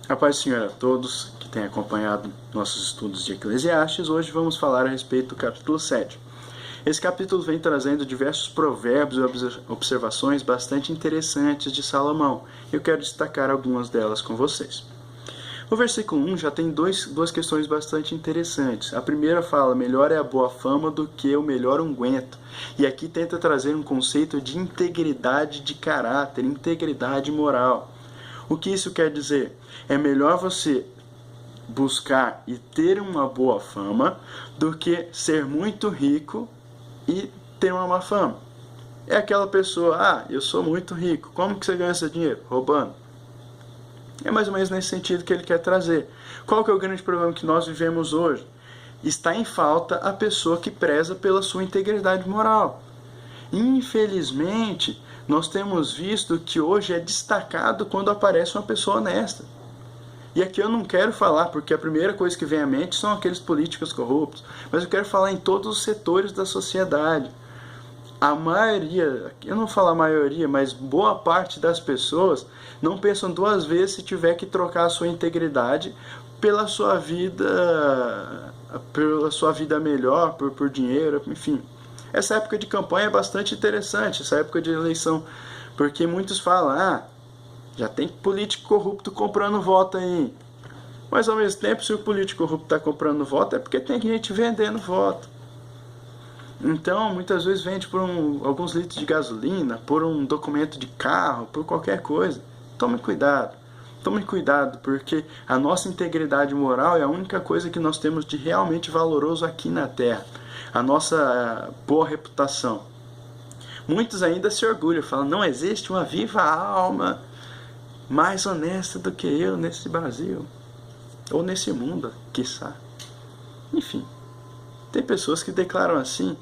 A paz do Senhor a todos que têm acompanhado nossos estudos de Eclesiastes. Hoje vamos falar a respeito do capítulo 7. Esse capítulo vem trazendo diversos provérbios e observações bastante interessantes de Salomão. Eu quero destacar algumas delas com vocês. O versículo 1 já tem duas questões bastante interessantes. A primeira fala, melhor é a boa fama do que o melhor unguento. E aqui tenta trazer um conceito de integridade de caráter, integridade moral. O que isso quer dizer? É melhor você buscar e ter uma boa fama do que ser muito rico e ter uma má fama. É aquela pessoa, eu sou muito rico, como que você ganha esse dinheiro? Roubando. É mais ou menos nesse sentido que ele quer trazer. Qual que é o grande problema que nós vivemos hoje? Está em falta a pessoa que preza pela sua integridade moral. Infelizmente, nós temos visto que hoje é destacado quando aparece uma pessoa honesta. E aqui eu não quero falar, porque a primeira coisa que vem à mente são aqueles políticos corruptos, mas eu quero falar em todos os setores da sociedade. A maioria, eu não falo a maioria, mas boa parte das pessoas não pensam duas vezes se tiver que trocar a sua integridade pela sua vida melhor, por dinheiro, enfim. Essa época de campanha é bastante interessante, essa época de eleição, porque muitos falam, já tem político corrupto comprando voto aí. Mas ao mesmo tempo, se o político corrupto está comprando voto, é porque tem gente vendendo voto. Então, muitas vezes vende por alguns litros de gasolina, por um documento de carro, por qualquer coisa. Tome cuidado. Tome cuidado, porque a nossa integridade moral é a única coisa que nós temos de realmente valoroso aqui na Terra. A nossa boa reputação. Muitos ainda se orgulham, falam, não existe uma viva alma mais honesta do que eu nesse Brasil. Ou nesse mundo, quiçá. Enfim, tem pessoas que declaram assim,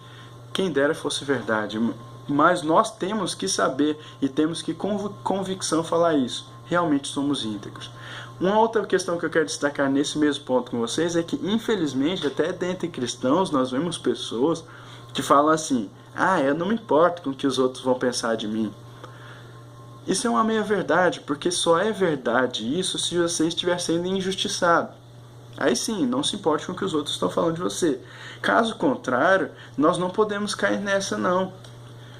quem dera fosse verdade. Mas nós temos que saber e temos que com convicção falar isso. Realmente somos íntegros. Uma outra questão que eu quero destacar nesse mesmo ponto com vocês é que, infelizmente, até dentre cristãos, nós vemos pessoas que falam assim, eu não me importo com o que os outros vão pensar de mim. Isso é uma meia-verdade, porque só é verdade isso se você estiver sendo injustiçado. Aí sim, não se importe com o que os outros estão falando de você. Caso contrário, nós não podemos cair nessa não.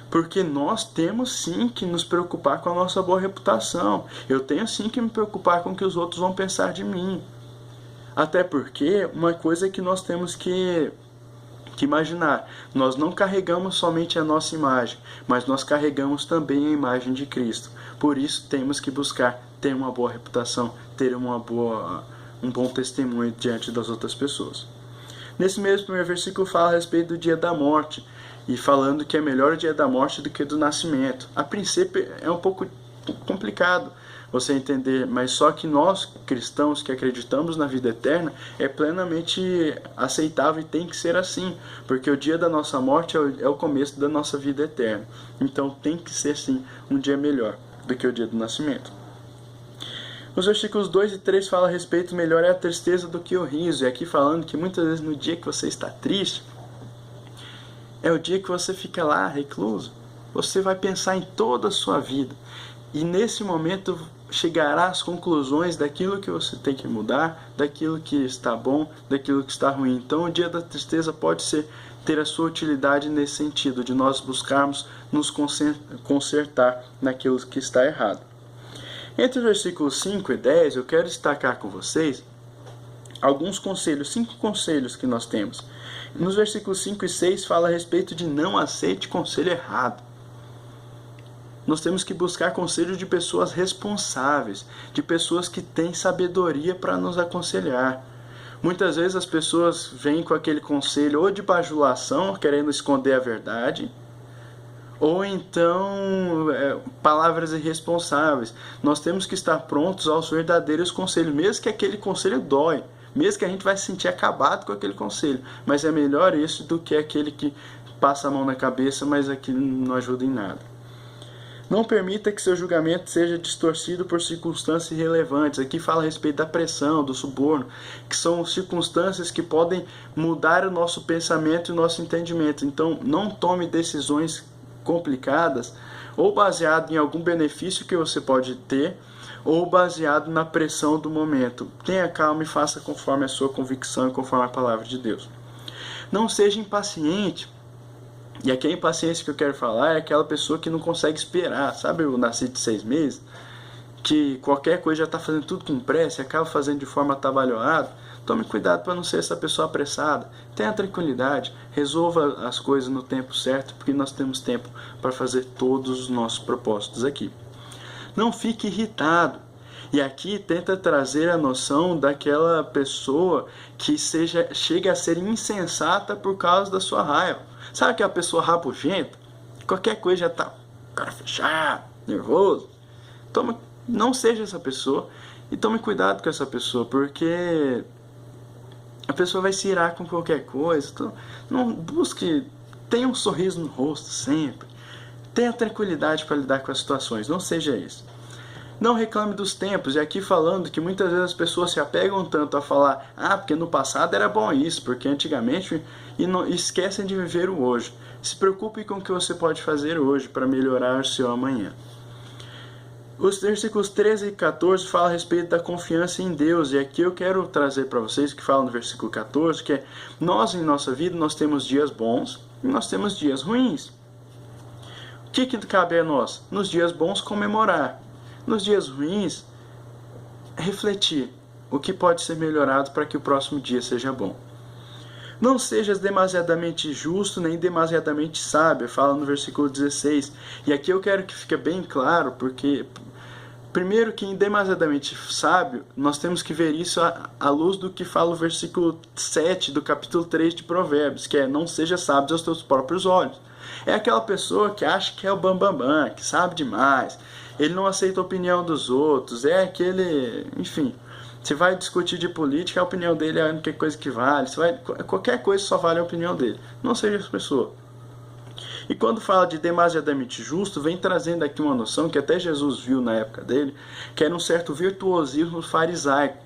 Porque nós temos sim que nos preocupar com a nossa boa reputação. Eu tenho sim que me preocupar com o que os outros vão pensar de mim. Até porque uma coisa que nós temos que imaginar, nós não carregamos somente a nossa imagem, mas nós carregamos também a imagem de Cristo. Por isso temos que buscar ter uma boa reputação, ter um bom testemunho diante das outras pessoas. Nesse mesmo primeiro versículo fala a respeito do dia da morte, e falando que é melhor o dia da morte do que o do nascimento. A princípio é um pouco complicado você entender, mas só que nós, cristãos que acreditamos na vida eterna, é plenamente aceitável e tem que ser assim, porque o dia da nossa morte é o começo da nossa vida eterna. Então tem que ser sim um dia melhor do que o dia do nascimento. Os versículos 2 e 3 falam a respeito, melhor é a tristeza do que o riso. E aqui falando que muitas vezes no dia que você está triste, é o dia que você fica lá recluso. Você vai pensar em toda a sua vida. E nesse momento chegará às conclusões daquilo que você tem que mudar, daquilo que está bom, daquilo que está ruim. Então o dia da tristeza pode ter a sua utilidade nesse sentido, de nós buscarmos nos consertar naquilo que está errado. Entre os versículos 5 e 10, eu quero destacar com vocês alguns conselhos, 5 conselhos que nós temos. Nos versículos 5 e 6 fala a respeito de não aceite conselho errado. Nós temos que buscar conselho de pessoas responsáveis, de pessoas que têm sabedoria para nos aconselhar. Muitas vezes as pessoas vêm com aquele conselho ou de bajulação, querendo esconder a verdade, ou então palavras irresponsáveis. Nós temos que estar prontos aos verdadeiros conselhos, mesmo que aquele conselho dói, mesmo que a gente vai se sentir acabado com aquele conselho, mas é melhor isso do que aquele que passa a mão na cabeça, mas aquilo não ajuda em nada. Não permita que seu julgamento seja distorcido por circunstâncias irrelevantes. Aqui fala a respeito da pressão, do suborno, que são circunstâncias que podem mudar o nosso pensamento e o nosso entendimento. Então, não tome decisões complicadas ou baseado em algum benefício que você pode ter, ou baseado na pressão do momento. Tenha calma e faça conforme a sua convicção e conforme a palavra de Deus. Não seja impaciente. E aqui a impaciência que eu quero falar é aquela pessoa que não consegue esperar. Sabe o nascido de 6 meses? Que qualquer coisa já está fazendo tudo com pressa e acaba fazendo de forma atabalhoada. Tome cuidado para não ser essa pessoa apressada. Tenha tranquilidade. Resolva as coisas no tempo certo, porque nós temos tempo para fazer todos os nossos propósitos aqui. Não fique irritado. E aqui tenta trazer a noção daquela pessoa que chega a ser insensata por causa da sua raiva. Sabe aquela pessoa rabugenta? Qualquer coisa já está cara fechado, nervoso. Não seja essa pessoa e tome cuidado com essa pessoa, porque a pessoa vai se irar com qualquer coisa. Então, não busque, tenha um sorriso no rosto sempre. Tenha tranquilidade para lidar com as situações, não seja isso. Não reclame dos tempos, e aqui falando que muitas vezes as pessoas se apegam tanto a falar, porque no passado era bom isso, porque antigamente, e não, esquecem de viver o hoje. Se preocupe com o que você pode fazer hoje para melhorar o seu amanhã. Os versículos 13 e 14 falam a respeito da confiança em Deus, e aqui eu quero trazer para vocês o que fala no versículo 14, que é, nós em nossa vida nós temos dias bons e nós temos dias ruins. O que cabe a nós? Nos dias bons comemorar, nos dias ruins refletir o que pode ser melhorado para que o próximo dia seja bom. Não sejas demasiadamente justo nem demasiadamente sábio, fala no versículo 16. E aqui eu quero que fique bem claro, porque primeiro que em demasiadamente sábio, nós temos que ver isso à luz do que fala o versículo 7 do capítulo 3 de Provérbios, que é, não seja sábio aos teus próprios olhos. É aquela pessoa que acha que é o bambambam, que sabe demais, ele não aceita a opinião dos outros, é aquele, enfim... Se vai discutir de política, a opinião dele é a única coisa que vale. Qualquer coisa só vale a opinião dele. Não seja essa pessoa. E quando fala de demasiadamente justo, vem trazendo aqui uma noção que até Jesus viu na época dele, que era um certo virtuosismo farisaico.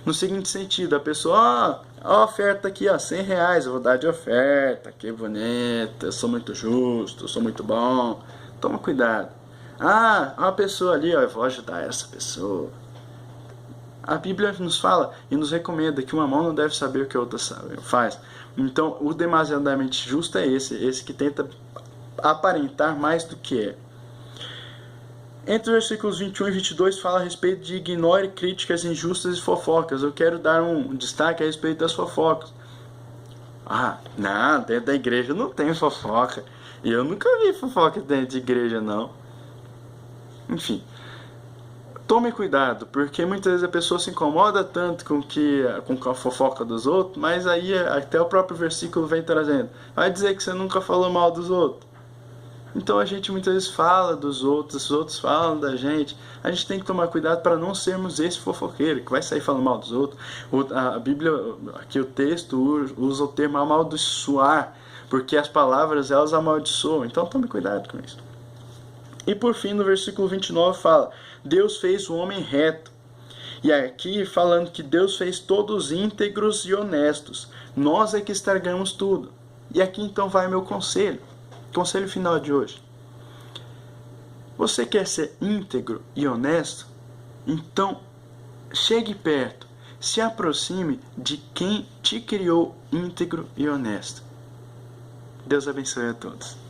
No seguinte sentido, a pessoa, a oferta aqui, R$100, eu vou dar de oferta, que bonita, eu sou muito justo, eu sou muito bom. Toma cuidado. Uma pessoa ali, eu vou ajudar essa pessoa. A Bíblia nos fala e nos recomenda que uma mão não deve saber o que a outra faz. Então, o demasiadamente justo é esse que tenta aparentar mais do que é. Entre os versículos 21 e 22 fala a respeito de ignore críticas injustas e fofocas. Eu quero dar um destaque a respeito das fofocas. Não, dentro da igreja não tem fofoca. E eu nunca vi fofoca dentro de igreja, não. Enfim. Tome cuidado, porque muitas vezes a pessoa se incomoda tanto com a fofoca dos outros, mas aí até o próprio versículo vem trazendo. Vai dizer que você nunca falou mal dos outros. Então a gente muitas vezes fala dos outros, os outros falam da gente. A gente tem que tomar cuidado para não sermos esse fofoqueiro, que vai sair falando mal dos outros. A Bíblia, aqui o texto usa o termo amaldiçoar, porque as palavras elas amaldiçoam. Então tome cuidado com isso. E por fim, no versículo 29 fala, Deus fez o homem reto. E aqui falando que Deus fez todos íntegros e honestos. Nós é que estragamos tudo. E aqui então vai meu conselho. Conselho final de hoje. Você quer ser íntegro e honesto? Então, chegue perto. Se aproxime de quem te criou íntegro e honesto. Deus abençoe a todos.